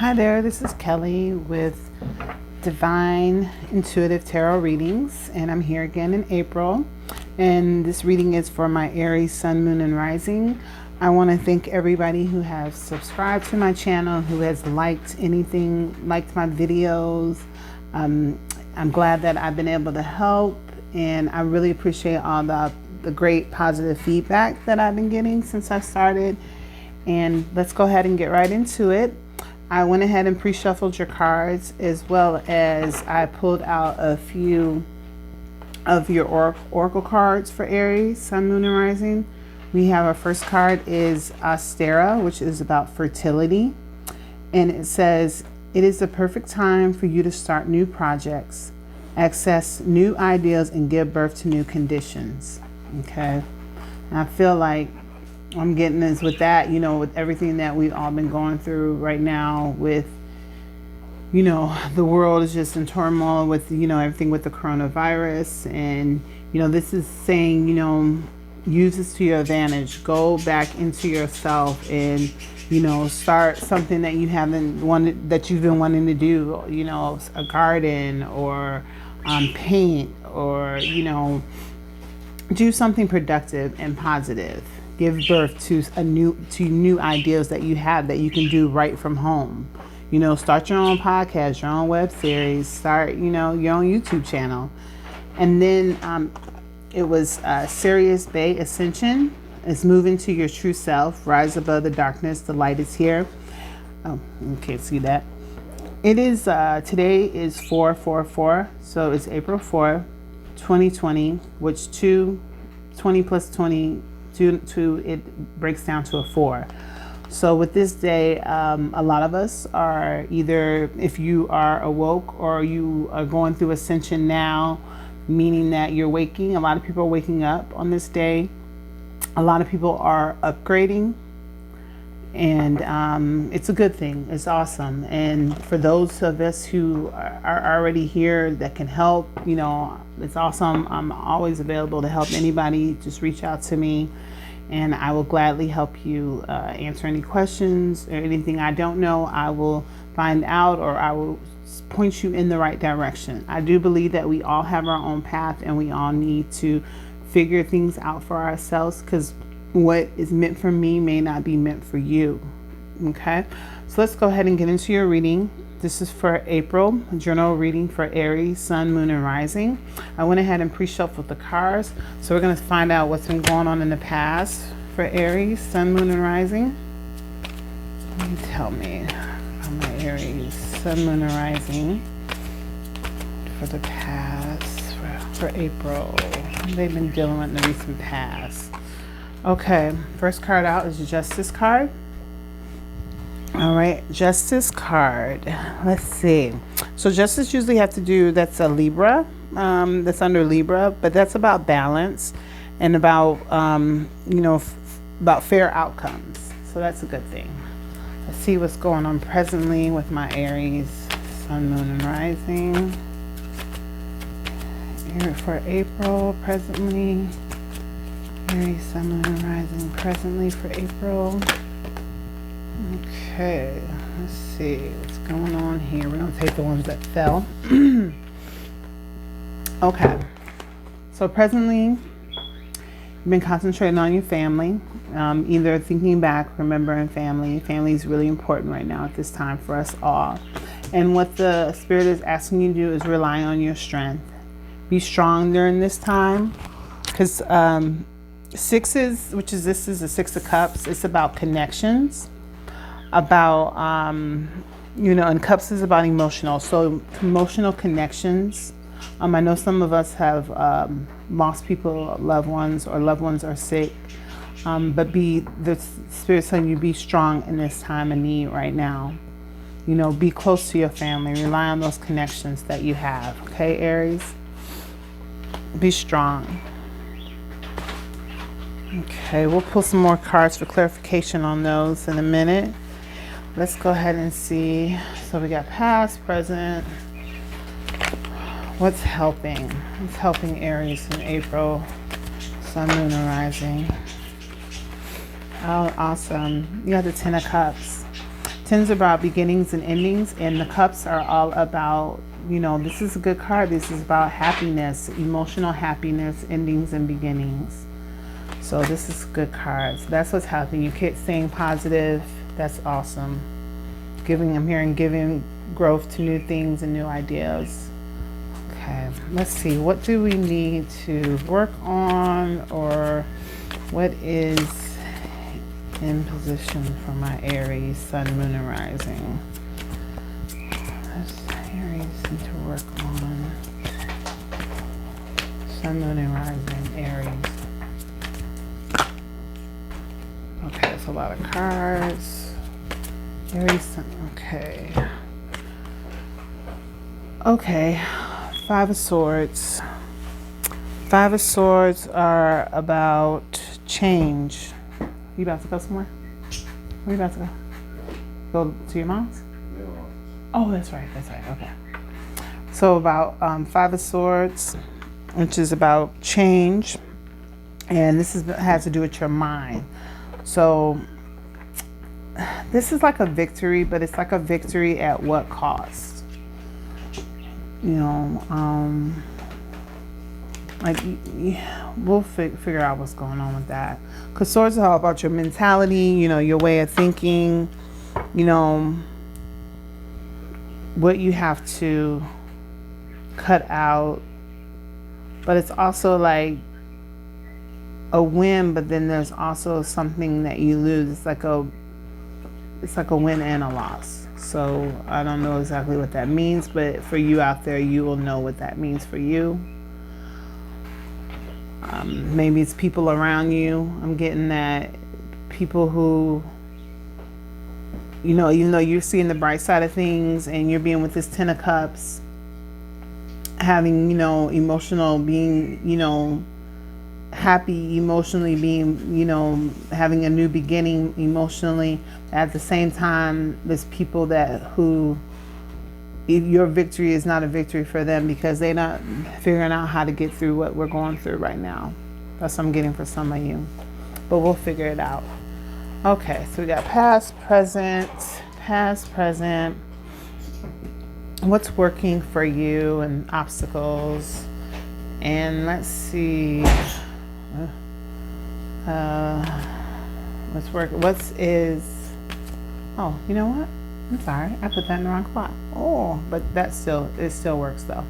Hi there, this is Kelly with Devine Intuitive Tarot Readings, and I'm here again in April. And this reading is for my Aries Sun, Moon, and Rising. I want to thank everybody who has subscribed to my channel, who has liked anything, liked my videos. I'm glad that I've been able to help, and I really appreciate all the great positive feedback that I've been getting since I started. And let's go ahead and get right into it. I went ahead and pre-shuffled your cards, as well as I pulled out a few of your oracle cards for Aries, Sun, Moon, and Rising. We have our first card is Astera, which is about fertility. And it says, it is the perfect time for you to start new projects, access new ideas, and give birth to new conditions. Okay. And I feel like I'm getting this with that, you know, with everything that we've all been going through right now with, you know, the world is just in turmoil with, you know, everything with the coronavirus. And, you know, this is saying, you know, use this to your advantage. Go back into yourself and, you know, start something that you haven't wanted, that you've been wanting to do, you know, a garden or paint, or, you know, do something productive and positive. Give birth to new ideas that you have that you can do right from home. You know, start your own podcast, your own web series, start, you know, your own YouTube channel. And then it was Sirius Bay Ascension. It's moving to your true self. Rise above the darkness. The light is here. Oh, you can't see that. It is, today is 4/4/4. So it's April 4, 2020, which 20 plus 20, it breaks down to a 4. So with this day, a lot of us are either, if you are awoke or you are going through ascension now, meaning that you're waking. A lot of people are waking up on this day. A lot of people are upgrading, and it's a good thing. It's awesome. And for those of us who are already here that can help, you know, it's awesome. I'm always available to help anybody. Just reach out to me and I will gladly help you answer any questions or anything I don't know. I will find out, or I will point you in the right direction. I do believe that we all have our own path and we all need to figure things out for ourselves, because what is meant for me may not be meant for you. Okay, so let's go ahead and get into your reading. This is for April, a general reading for Aries, Sun, Moon, and Rising. I went ahead and pre-shuffled the cards, so we're going to find out what's been going on in the past for Aries, Sun, Moon, and Rising. Tell me about my Aries, Sun, Moon, and Rising for the past, for April. They've been dealing with in the recent past. Okay, first card out is the Justice card. All right, Justice card. Let's see. So Justice usually have to do, that's a Libra, that's under Libra, but that's about balance and about, you know, about fair outcomes. So that's a good thing. Let's see what's going on presently with my Aries, Sun, Moon, and Rising. Here for April, presently. Aries, Sun, Moon, and Rising, presently for April. Okay, let's see what's going on here. We're going to take the ones that fell. Okay, so presently you've been concentrating on your family, either thinking back, remembering family. Family is really important right now at this time for us all. And what the Spirit is asking you to do is rely on your strength. Be strong during this time, because sixes, which is, this is the Six of Cups, it's about connections, about, you know, and Cups is about emotional. So emotional connections. I know some of us have lost people, loved ones, or loved ones are sick. But the Spirit's telling you, be strong in this time of need right now. You know, be close to your family. Rely on those connections that you have. Okay, Aries? Be strong. Okay, we'll pull some more cards for clarification on those in a minute. Let's go ahead and see. So we got past, present. What's helping? What's helping Aries in April, Sun, Moon, and Rising? Oh, awesome. You got the Ten of Cups. Tens are about beginnings and endings, and the cups are all about, this is a good card. This is about happiness, emotional happiness, endings and beginnings. So this is a good card. So that's what's happening. You keep staying positive. That's awesome. I'm hearing giving growth to new things and new ideas. Okay, let's see. What do we need to work on, or what is in position for my Aries, Sun, Moon, and Rising? Aries need to work on. Sun, Moon, and Rising, Aries. Okay, that's a lot of cards. Aries, Sun, okay. Okay, Five of Swords. Five of Swords are about change. You about to go somewhere? Where you about to go? Go to your mom's? Yeah. Oh, that's right. Okay. So about Five of Swords, which is about change, and this has to do with your mind. So this is like a victory, but it's like a victory at what cost? We'll figure out what's going on with that. Because swords are all about your mentality, your way of thinking, what you have to cut out. But it's also like a win, but then there's also something that you lose. It's like a win and a loss. So I don't know exactly what that means, but for you out there, you will know what that means for you. Maybe it's people around you. I'm getting that people who, even though you're seeing the bright side of things and you're being with this Ten of Cups, having, emotional, being, happy emotionally, being, having a new beginning emotionally. At the same time, there's people who your victory is not a victory for them because they're not figuring out how to get through what we're going through right now. That's what I'm getting for some of you, but we'll figure it out. Okay, so we got past, present. What's working for you and obstacles. And let's see. Oh, you know what? I'm sorry, I put that in the wrong spot. Oh, but it still works though.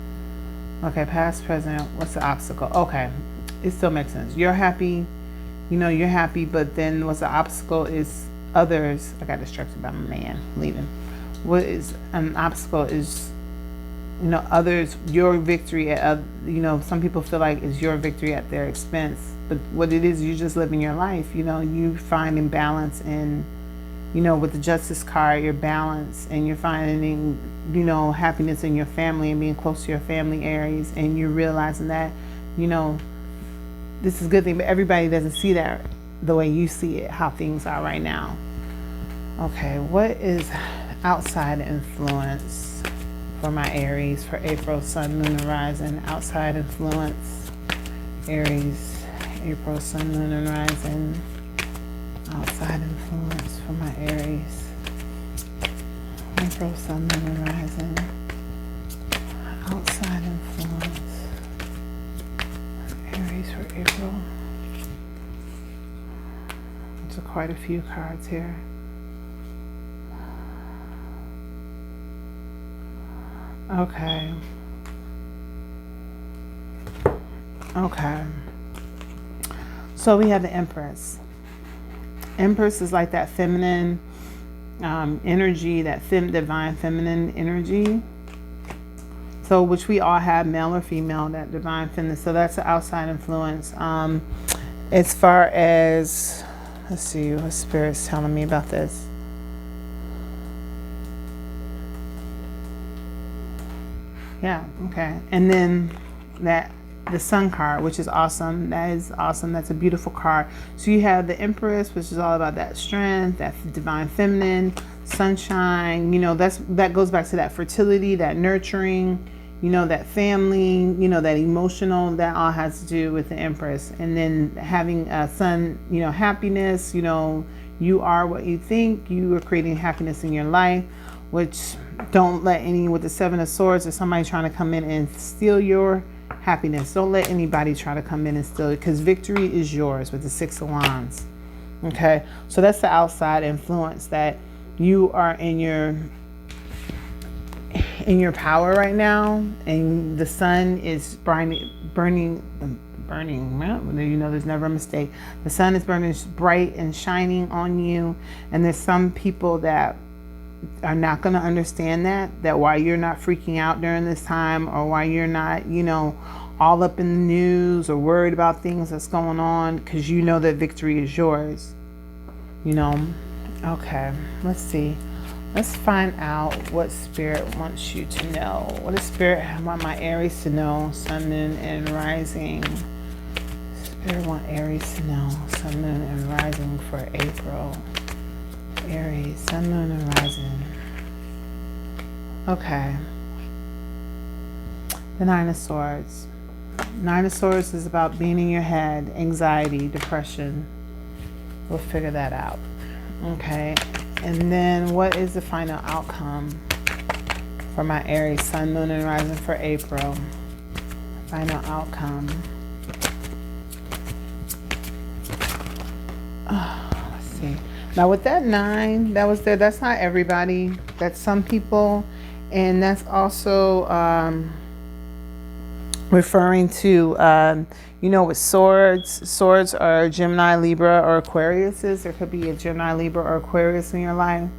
Okay, past, present, what's the obstacle? Okay, it still makes sense. You're happy, you're happy, but then what's the obstacle is others. I got distracted by my man leaving. What is an obstacle is, others, your victory at, some people feel like it's your victory at their expense. But what it is, you're just living your life. You finding balance in, with the Justice card, your balance, and you're finding, happiness in your family and being close to your family, Aries, and you're realizing that, this is a good thing, but everybody doesn't see that the way you see it, how things are right now. Okay, what is outside influence for my Aries for April, Sun, Moon, and Rising? Outside influence, Aries, April, Sun, Moon, and Rising. Outside influence for my Aries, April, Sun, Moon, and Rising. Outside influence, Aries for April. There's quite a few cards here. Okay. So we have the Empress. Empress is like that feminine energy, that divine feminine energy. So which we all have, male or female, that divine feminine. So that's the outside influence. As far as, let's see what Spirit's telling me about this. Yeah, okay. And then the Sun card, which is awesome. That is awesome. That's a beautiful card. So you have the Empress, which is all about that strength, that divine feminine, sunshine. That goes back to that fertility, that nurturing, that family, that emotional. That all has to do with the Empress. And then having a Sun, happiness, You are what you think. You are creating happiness in your life, which don't let any, with the Seven of Swords, or somebody trying to come in and steal your happiness. Don't let anybody try to come in and steal it, because victory is yours with the Six of Wands. Okay, so that's the outside influence, that you are in your power right now, and the sun is burning. You know, there's never a mistake. The sun is burning bright and shining on you, and there's some people that are not going to understand that why you're not freaking out during this time, or why you're not, you know, all up in the news or worried about things that's going on, because you know that victory is yours, you know. Okay, let's see. Let's find out what Spirit wants you to know. What does Spirit want my Aries to know? Sun, Moon, and Rising. Spirit want Aries to know. Sun, Moon, and Rising for April. Aries, Sun, Moon, and Rising. Okay. The Nine of Swords. Nine of Swords is about being in your head, anxiety, depression. We'll figure that out. Okay. And then what is the final outcome for my Aries, Sun, Moon, and Rising for April? Final outcome. Let's see. Now with that 9, that was there. That's not everybody. That's some people. And that's also referring to, you know, with swords are Gemini, Libra, or Aquariuses. There could be a Gemini, Libra, or Aquarius in your life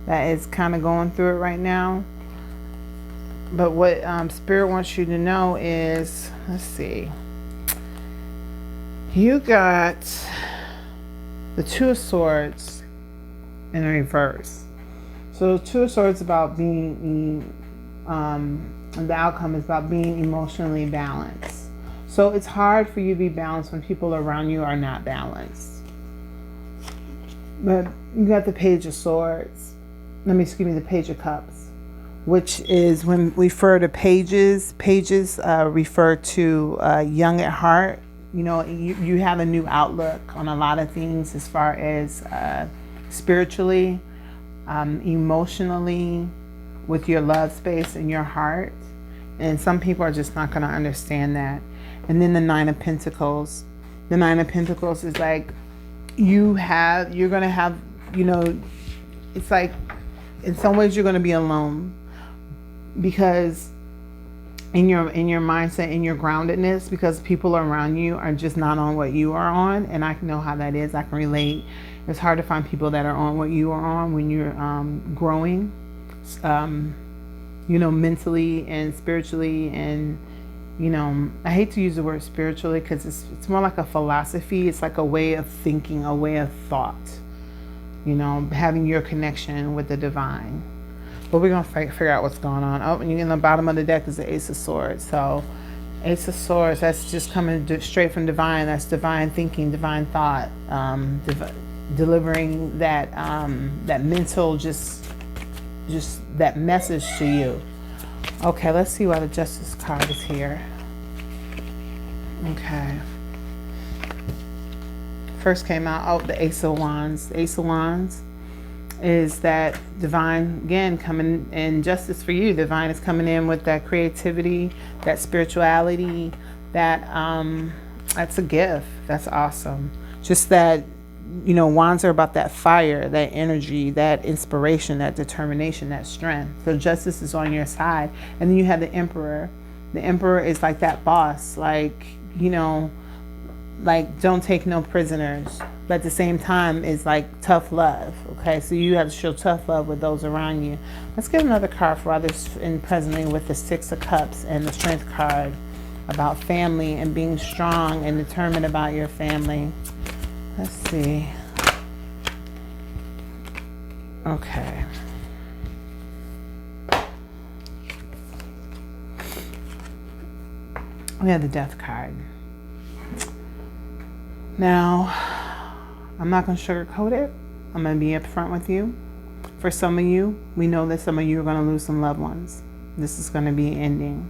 that is kind of going through it right now. But what Spirit wants you to know is, let's see, you got the Two of Swords in reverse. So the Two of Swords about being, the outcome is about being emotionally balanced. So it's hard for you to be balanced when people around you are not balanced. But you got the Page of Swords. The Page of Cups, which is when we refer to pages. Pages refer to young at heart. You know, you have a new outlook on a lot of things as far as spiritually, emotionally, with your love space and your heart. And some people are just not going to understand that. And then the Nine of Pentacles. The Nine of Pentacles is like you're going to have, you know, it's like in some ways you're going to be alone, because in your mindset, in your groundedness, because people around you are just not on what you are on. And I know how that is. I can relate. It's hard to find people that are on what you are on when you're growing, you know, mentally and spiritually. And you know, I hate to use the word spiritually, because it's more like a philosophy. It's like a way of thinking, a way of thought, you know, having your connection with the divine. But we're going to figure out what's going on. Oh, and in the bottom of the deck is the Ace of Swords. So Ace of Swords, that's just coming straight from divine. That's divine thinking, divine thought, delivering that that mental, just that message to you. Okay, let's see why the Justice card is here. Okay. First came out, oh, the Ace of Wands. The Ace of Wands is that divine, again, coming in justice for you. Divine is coming in with that creativity, that spirituality, that that's a gift. That's awesome. Just that, you know, wands are about that fire, that energy, that inspiration, that determination, that strength. So justice is on your side. And then you have the Emperor. The Emperor is like that boss, like, you know, like don't take no prisoners. But at the same time, it's like tough love. Okay, so you have to show tough love with those around you. Let's get another card for others in presently with the Six of Cups and the Strength card about family and being strong and determined about your family. Let's see. Okay. We have the Death card. Now, I'm not going to sugarcoat it. I'm going to be upfront with you. For some of you, we know that some of you are going to lose some loved ones. This is going to be ending.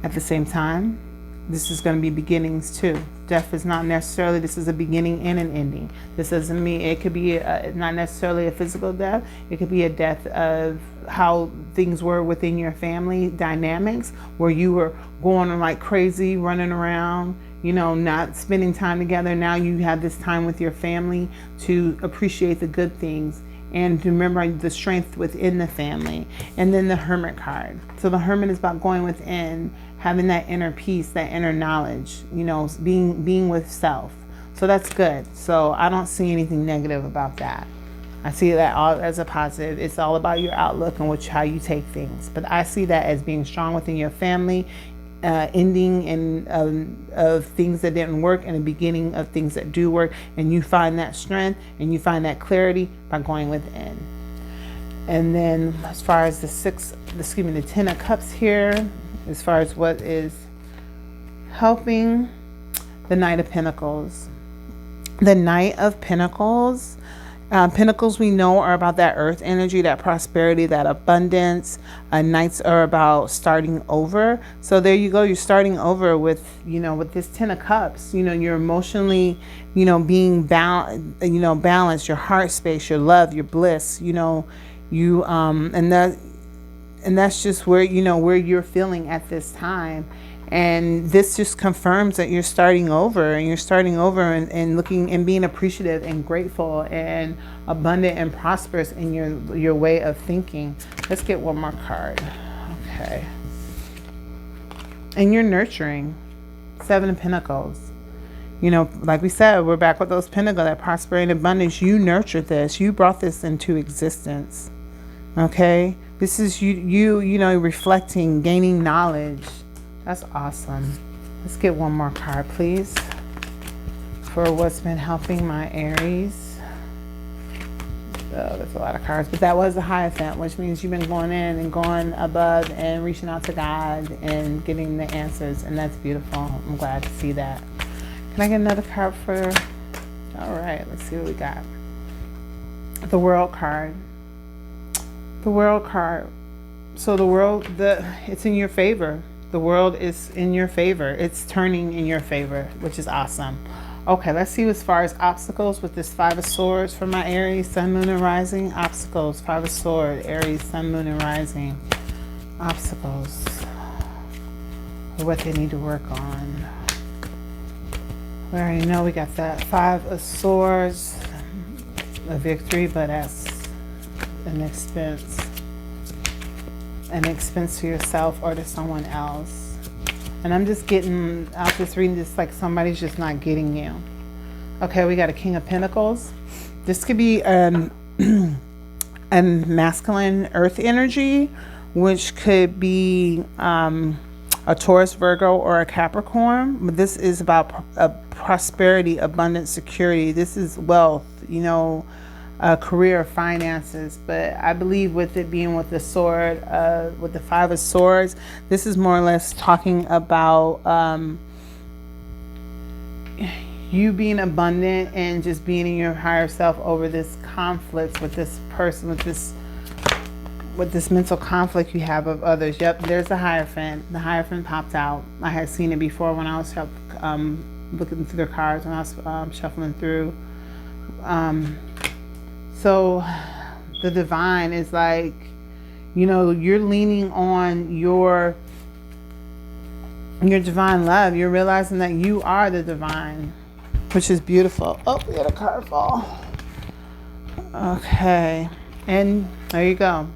At the same time, this is going to be beginnings too. Death is not necessarily, this is a beginning and an ending. This doesn't mean, it could be not necessarily a physical death. It could be a death of how things were within your family dynamics, where you were going like crazy, running around, you know, not spending time together. Now you have this time with your family to appreciate the good things and to remember the strength within the family. And then the Hermit card. So the Hermit is about going within, having that inner peace, that inner knowledge, you know, being with self. So that's good. So I don't see anything negative about that. I see that all as a positive. It's all about your outlook and how you take things. But I see that as being strong within your family, ending of things that didn't work and the beginning of things that do work. And you find that strength and you find that clarity by going within. And then as far as the 10 of Cups here, as far as what is helping, the Knight of Pentacles. The Knight of Pentacles. Pentacles, we know, are about that earth energy, that prosperity, that abundance. Knights are about starting over. So there you go. You're starting over with, you know, with this 10 of Cups. You know, you're emotionally, you know, being balanced, your heart space, your love, your bliss, you know, and that's just where, you know, where you're feeling at this time. And this just confirms that you're starting over, and looking and being appreciative and grateful and abundant and prosperous in your way of thinking. Let's get one more card. Okay. And you're nurturing. 7 of Pentacles. You know, like we said, we're back with those pentacles, that prosperity and abundance. You nurtured this. You brought this into existence. Okay? This is you know, reflecting, gaining knowledge. That's awesome. Let's get one more card, please, for what's been helping my Aries. Oh, there's a lot of cards, but that was the Hierophant, which means you've been going in and going above and reaching out to God and getting the answers, and that's beautiful. I'm glad to see that. Can I get another card for? All right, let's see what we got. The World card. The World card. So the world, it's in your favor. The world is in your favor. It's turning in your favor, which is awesome. Okay, let's see as far as obstacles with this 5 of Swords for my Aries, Sun, Moon, and Rising. Obstacles, 5 of Swords, Aries, Sun, Moon, and Rising. Obstacles. What they need to work on. We already know we got that 5 of Swords, a victory, but that's an expense. An expense to yourself or to someone else. And I'm just getting out this reading, just like somebody's just not getting you. Okay, we got a King of Pentacles. This could be a masculine earth energy, which could be a Taurus, Virgo, or a Capricorn. But this is about prosperity, abundance, security. This is wealth, you know, career, finances. But I believe with it being with the sword, with the 5 of Swords, this is more or less talking about you being abundant and just being in your higher self over this conflict with this person, with this mental conflict you have of others. Yep, there's the Hierophant. The Hierophant popped out. I had seen it before when I was looking through the cards, when I was shuffling through. So the Divine is like, you know, you're leaning on your divine love. You're realizing that you are the divine, which is beautiful. Oh, we got a card fall. Okay. And there you go.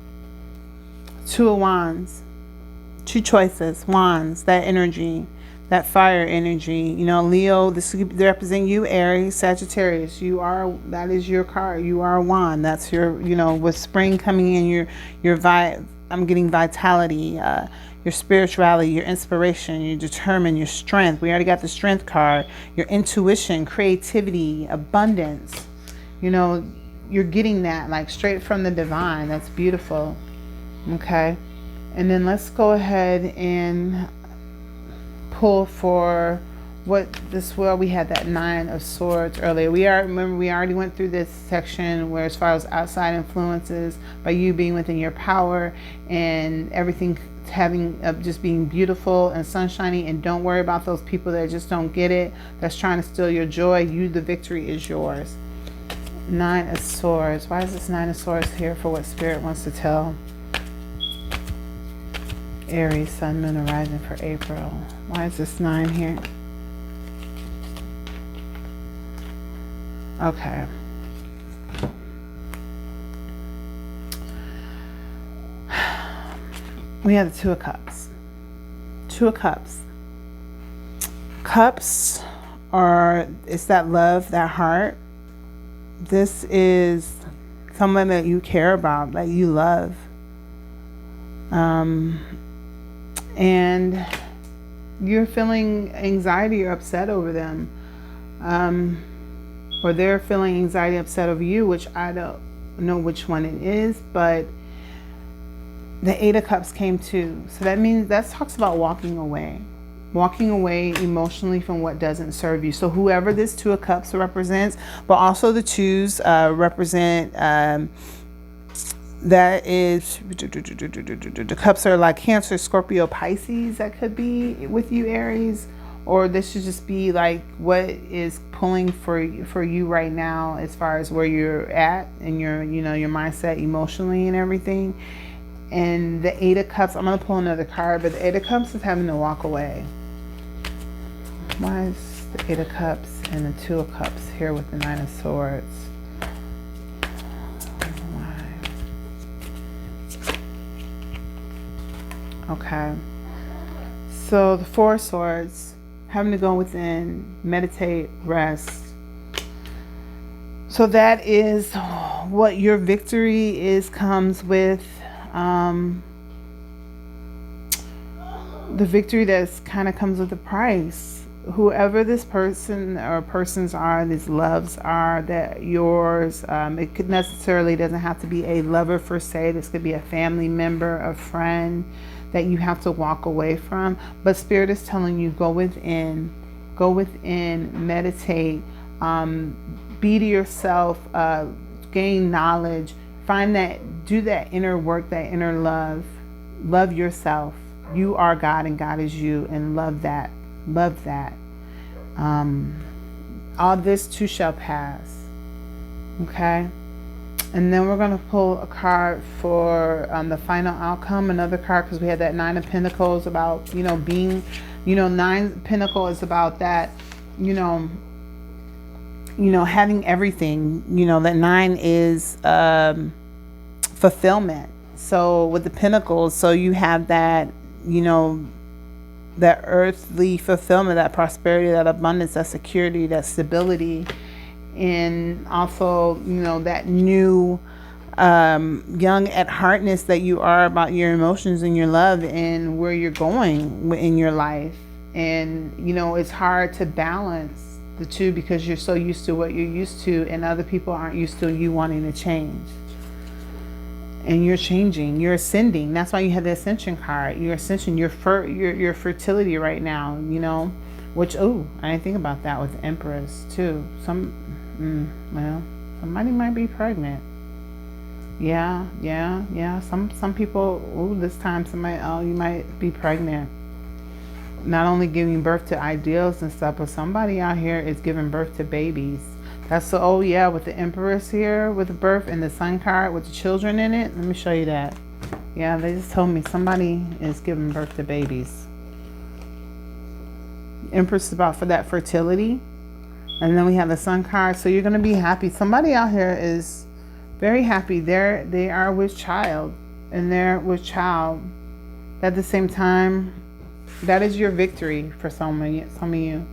2 of Wands. 2 choices. Wands, that energy. That fire energy, you know, Leo, this could represent you, Aries, Sagittarius. That is your card. You are a wand. That's your, you know, with spring coming in, I'm getting vitality, your spirituality, your inspiration, your determined, your strength. We already got the Strength card. Your intuition, creativity, abundance. You know, you're getting that like straight from the divine. That's beautiful. Okay. And then let's go ahead and pull for what this, well, we had that Nine of Swords earlier. Remember we already went through this section where, as far as outside influences, by you being within your power and everything having just being beautiful and sunshiny, and don't worry about those people that just don't get it, that's trying to steal your joy. The victory is yours. Nine of Swords. Why is this Nine of Swords here for what Spirit wants to tell Aries, Sun, Moon, and Rising for April? Why is this 9 here? Okay. We have the Two of Cups. Two of Cups. Cups it's that love, that heart. This is someone that you care about, that you love. And you're feeling anxiety or upset over them. Or they're feeling anxiety, upset over you, which I don't know which one it is, but the Eight of Cups came too. So that means, that talks about walking away emotionally from what doesn't serve you. So whoever this Two of Cups represents, but also the twos represent, that is, the cups are like Cancer, Scorpio, Pisces. That could be with you, Aries. Or this should just be like what is pulling for you right now, as far as where you're at and your mindset emotionally and everything. And the Eight of Cups, I'm going to pull another card, but the Eight of Cups is having to walk away. Why is the Eight of Cups and the Two of Cups here with the Nine of Swords? Why? Okay. So the Four of Swords, having to go within, meditate, rest. So that is what your victory comes with. The victory that's kind of comes with the price. Whoever this person or persons are, these loves are, that yours, it could necessarily doesn't have to be a lover per se. This could be a family member, a friend that you have to walk away from. But Spirit is telling you, go within, meditate, be to yourself, gain knowledge, do that inner work, that inner love yourself. You are God and God is you, and love that. All this too shall pass. Okay. And then we're going to pull a card for the final outcome. Another card, because we had that Nine of Pentacles about, being, Nine of Pentacles is about that, having everything. That 9 is fulfillment. So with the Pentacles, so you have that, that earthly fulfillment, that prosperity, that abundance, that security, that stability. And also, that new young at heartness that you are about your emotions and your love and where you're going in your life. And it's hard to balance the two because you're so used to what you're used to, and other people aren't used to you wanting to change. And you're changing, you're ascending. That's why you have the Ascension card. Your ascension, your fertility right now, which, I didn't think about that with the Empress too. Somebody might be pregnant. Yeah. Some people, this time somebody, you might be pregnant. Not only giving birth to ideals and stuff, but somebody out here is giving birth to babies. That's the, with the Empress here, with the birth, and the Sun card with the children in it. Let me show you that. Yeah, they just told me somebody is giving birth to babies. Empress is about for that fertility. And then we have the Sun card. So you're going to be happy. Somebody out here is very happy. They are with child. And they're with child. At the same time, that is your victory for some of you.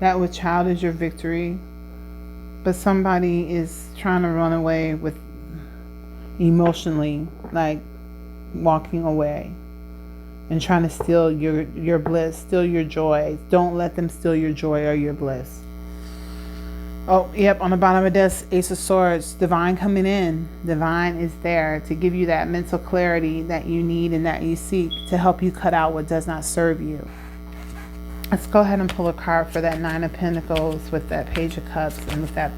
That with child is your victory. But somebody is trying to run away with emotionally, like walking away and trying to steal your bliss, steal your joy. Don't let them steal your joy or your bliss. Oh, yep, on the bottom of this, Ace of Swords, Divine coming in. Divine is there to give you that mental clarity that you need and that you seek to help you cut out what does not serve you. Let's go ahead and pull a card for that Nine of Pentacles with that Page of Cups and with that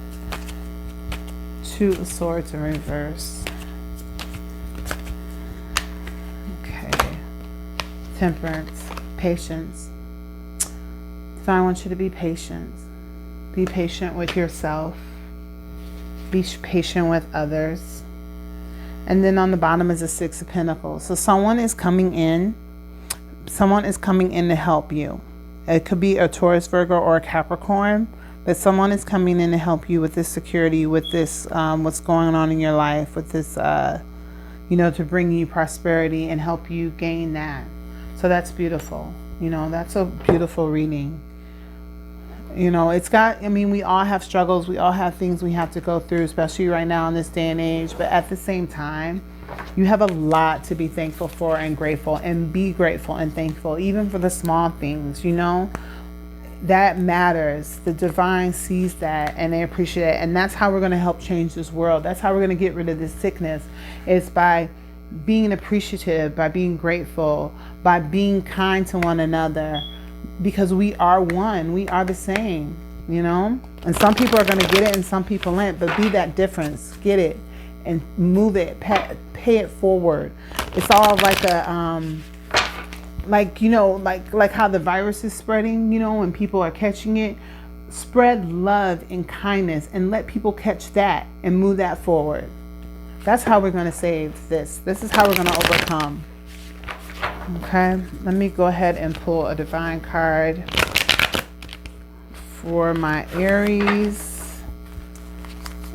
Two of Swords in reverse. Okay. Temperance. Patience. So I want you to be patient. Be patient with yourself. Be patient with others. And then on the bottom is a Six of Pentacles. So someone is coming in. Someone is coming in to help you. It could be a Taurus, Virgo, or a Capricorn, but someone is coming in to help you with this security, with this, what's going on in your life, with this, to bring you prosperity and help you gain that. So that's beautiful. That's a beautiful reading. It's got, we all have struggles. We all have things we have to go through, especially right now in this day and age. But at the same time, you have a lot to be thankful for and grateful, and be grateful and thankful, even for the small things, that matters. The divine sees that and they appreciate it. And that's how we're going to help change this world. That's how we're going to get rid of this sickness, is by being appreciative, by being grateful, by being kind to one another, because we are one. We are the same, and some people are going to get it and some people ain't, but be that difference. Get it and move it, pay it forward. It's all like a, like how the virus is spreading, when people are catching it. Spread love and kindness and let people catch that and move that forward. That's how we're going to save this. This is how we're going to overcome. Okay, let me go ahead and pull a divine card for my Aries.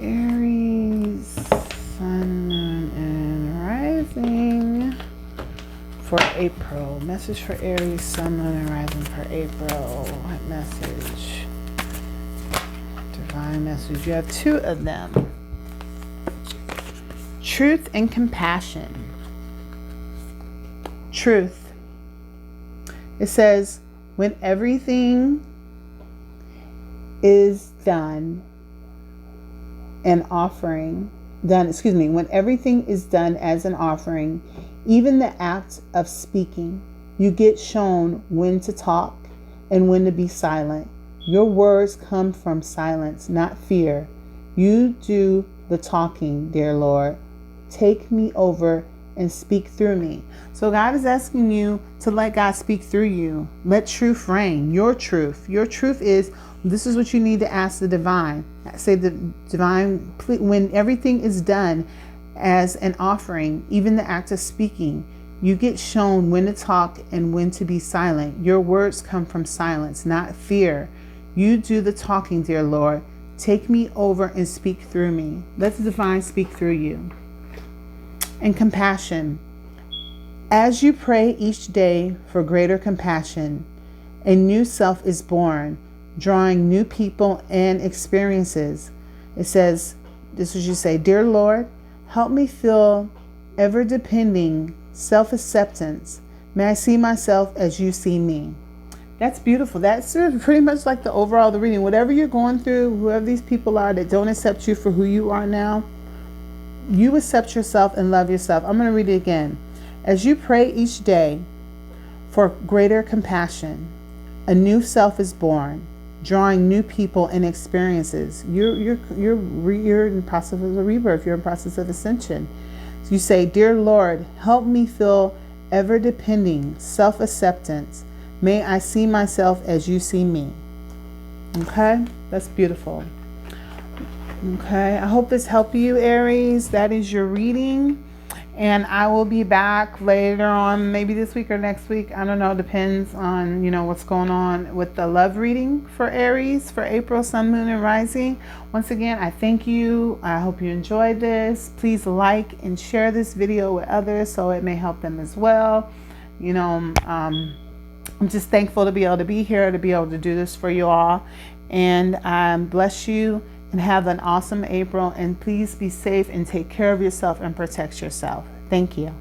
Aries, Sun, Moon, and Rising for April. Message for Aries, Sun, Moon, and Rising for April. What message? Divine message. You have two of them. Truth and compassion. Truth. It says, when everything is done, when everything is done as an offering, even the act of speaking, you get shown when to talk and when to be silent. Your words come from silence, not fear. You do the talking, dear Lord. Take me over and speak through me. So God is asking you to let God speak through you. Let truth reign. Your truth. Your truth is, this is what you need to ask the divine. Say, the divine, when everything is done as an offering, even the act of speaking, you get shown when to talk and when to be silent. Your words come from silence, not fear. You do the talking, dear Lord. Take me over and speak through me. Let the divine speak through you. And compassion. As you pray each day for greater compassion, a new self is born, drawing new people and experiences. It says, this is you say, dear Lord, help me feel ever depending self-acceptance. May I see myself as you see me. That's beautiful. That's pretty much like the overall the reading. Whatever you're going through, whoever these people are that don't accept you for who you are now, you accept yourself and love yourself. I'm going to read it again. As you pray each day for greater compassion, a new self is born, drawing new people and experiences. You're in the process of a rebirth. You're in the process of ascension. So you say, dear Lord, help me feel ever depending self-acceptance. May I see myself as you see me. Okay, that's beautiful. Okay, I hope this helped you, Aries. That is your reading. And I will be back later on, maybe this week or next week. I don't know, depends on, what's going on with the love reading for Aries for April, Sun, Moon, and Rising. Once again, I thank you. I hope you enjoyed this. Please like and share this video with others so it may help them as well. I'm just thankful to be able to be here, to be able to do this for you all. And bless you. And have an awesome April, and please be safe and take care of yourself and protect yourself. Thank you.